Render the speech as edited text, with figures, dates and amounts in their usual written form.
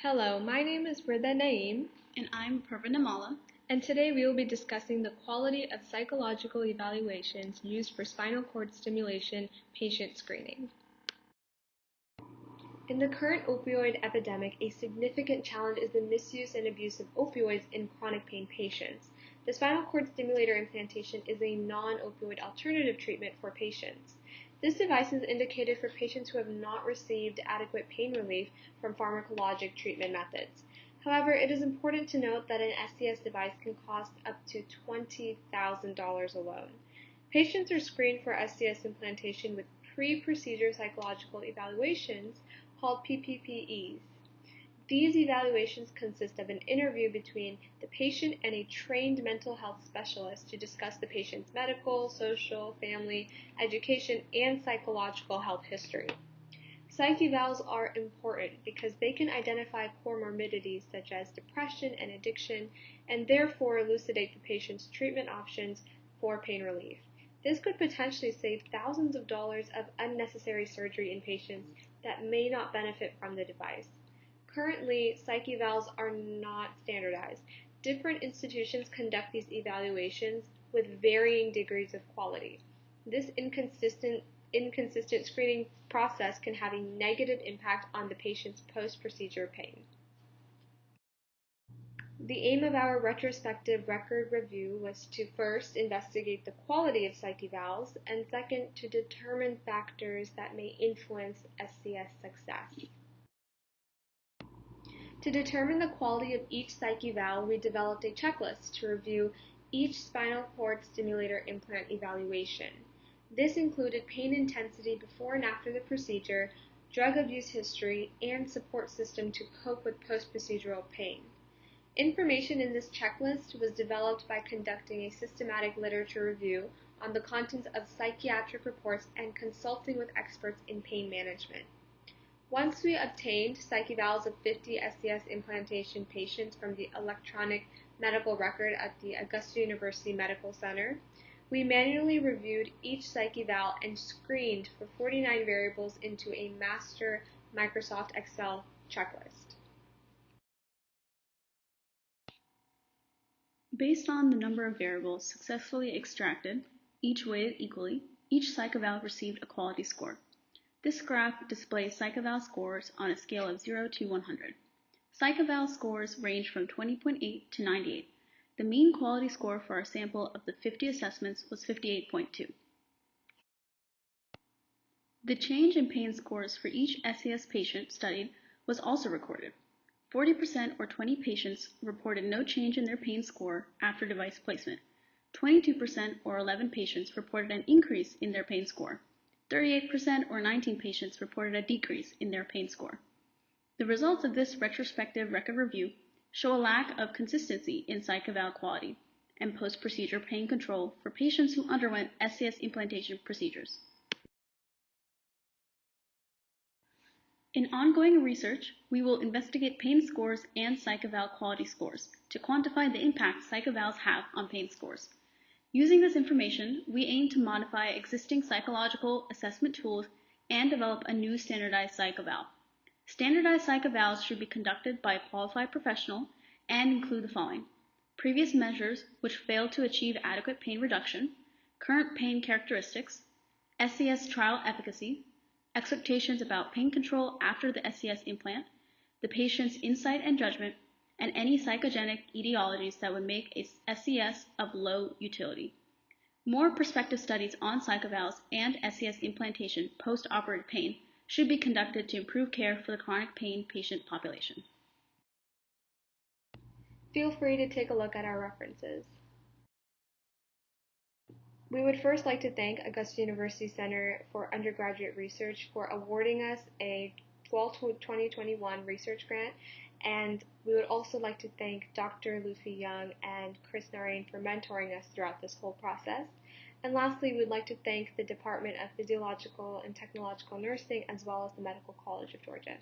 Hello, my name is Rida Naeem, And I'm Apurva Nemala. and today we will be discussing the quality of psychological evaluations used for spinal cord stimulation patient screening. In the current opioid epidemic, a significant challenge is the misuse and abuse of opioids in chronic pain patients. The spinal cord stimulator implantation is a non-opioid alternative treatment for patients. This device is indicated for patients who have not received adequate pain relief from pharmacologic treatment methods. However, it is important to note that an SCS device can cost up to $20,000 alone. Patients are screened for SCS implantation with pre-procedure psychological evaluations called PPPEs. These evaluations consist of an interview between the patient and a trained mental health specialist to discuss the patient's medical, social, family, education, and psychological health history. Psych evals are important because they can identify comorbidities such as depression and addiction and therefore elucidate the patient's treatment options for pain relief. This could potentially save thousands of dollars of unnecessary surgery in patients that may not benefit from the device. Currently, psych evals are not standardized. Different institutions conduct these evaluations with varying degrees of quality. This inconsistent screening process can have a negative impact on the patient's post-procedure pain. The aim of our retrospective record review was to first investigate the quality of psych evals and second to determine factors that may influence SCS success. To determine the quality of each psych eval, we developed a checklist to review each spinal cord stimulator implant evaluation. This included pain intensity before and after the procedure, drug abuse history, and support system to cope with post-procedural pain. Information in this checklist was developed by conducting a systematic literature review on the contents of psychiatric reports and consulting with experts in pain management. Once we obtained psych evals of 50 SCS implantation patients from the electronic medical record at the Augusta University Medical Center, we manually reviewed each psych eval and screened for 49 variables into a master Microsoft Excel checklist. Based on the number of variables successfully extracted, each weighted equally, each psych eval received a quality score. This graph displays psych eval scores on a scale of 0 to 100. Psych eval scores range from 20.8 to 98. The mean quality score for our sample of the 50 assessments was 58.2. The change in pain scores for each SCS patient studied was also recorded. 40% or 20 patients reported no change in their pain score after device placement. 22% or 11 patients reported an increase in their pain score. 38% or 19 patients reported a decrease in their pain score. The results of this retrospective record review show a lack of consistency in psych eval quality and post-procedure pain control for patients who underwent SCS implantation procedures. In ongoing research, we will investigate pain scores and psych eval quality scores to quantify the impact psych evals have on pain scores. Using this information, we aim to modify existing psychological assessment tools and develop a new standardized psych eval. Standardized psych evals should be conducted by a qualified professional and include the following: previous measures which failed to achieve adequate pain reduction, current pain characteristics, SCS trial efficacy, expectations about pain control after the SCS implant, the patient's insight and judgment, and any psychogenic etiologies that would make a SCS of low utility. More prospective studies on psych evals and SCS implantation post-operative pain should be conducted to improve care for the chronic pain patient population. Feel free to take a look at our references. We would first like to thank Augusta University Center for Undergraduate Research for awarding us a 2021 research grant, and we would also like to thank Dr. Luffy Young and Chris Narain for mentoring us throughout this whole process. And lastly, we'd like to thank the Department of Physiological and Technological Nursing as well as the Medical College of Georgia.